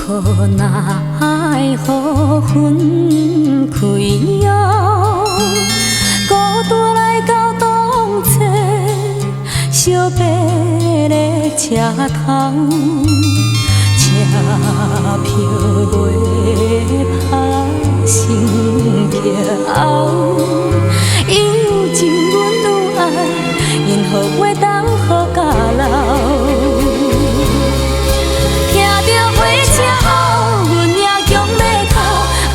可奈何分开后，孤单来到东侧，小白的车头，车票袂拍心桥。伊有情，阮有爱，因何袂当好甲老？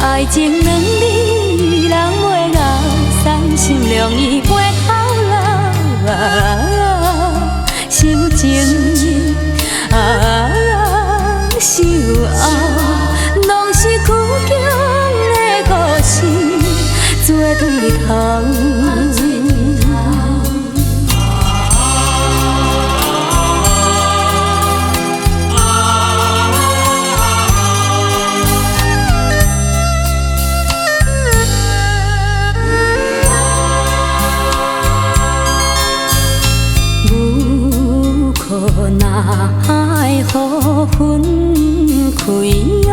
爱情两字，人袂熬，伤心容易袂透漏。受情受后，拢是苦强的故事，做对头。可奈何分开后，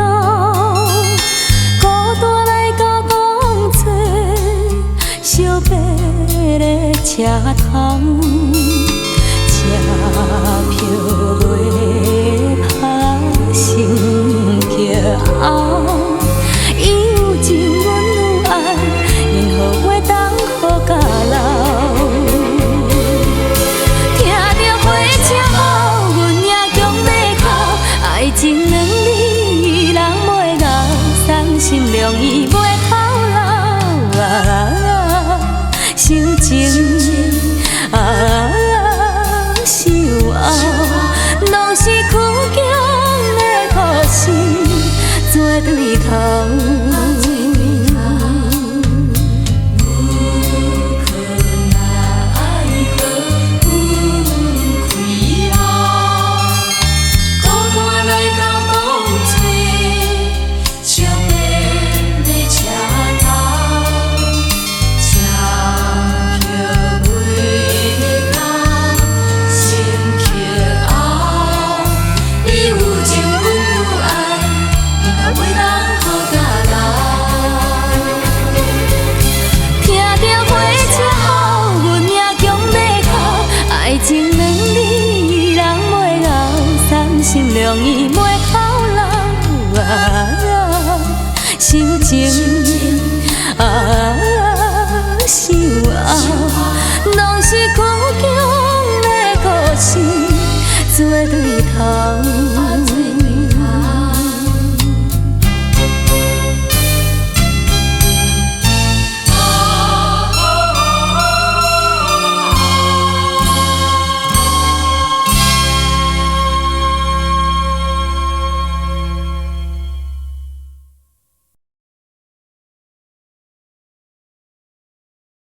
孤单来到东侧，小白的车头，车票袂拍心桥。伊有情，阮有爱，因何袂当好甲老？爱情两字，人袂熬，伤心容易袂透漏。受情受后，拢是苦强的故事，做对头。爱情两字，人袂熬，伤心容易袂透漏。受情受后，拢是苦强的故事，做对头。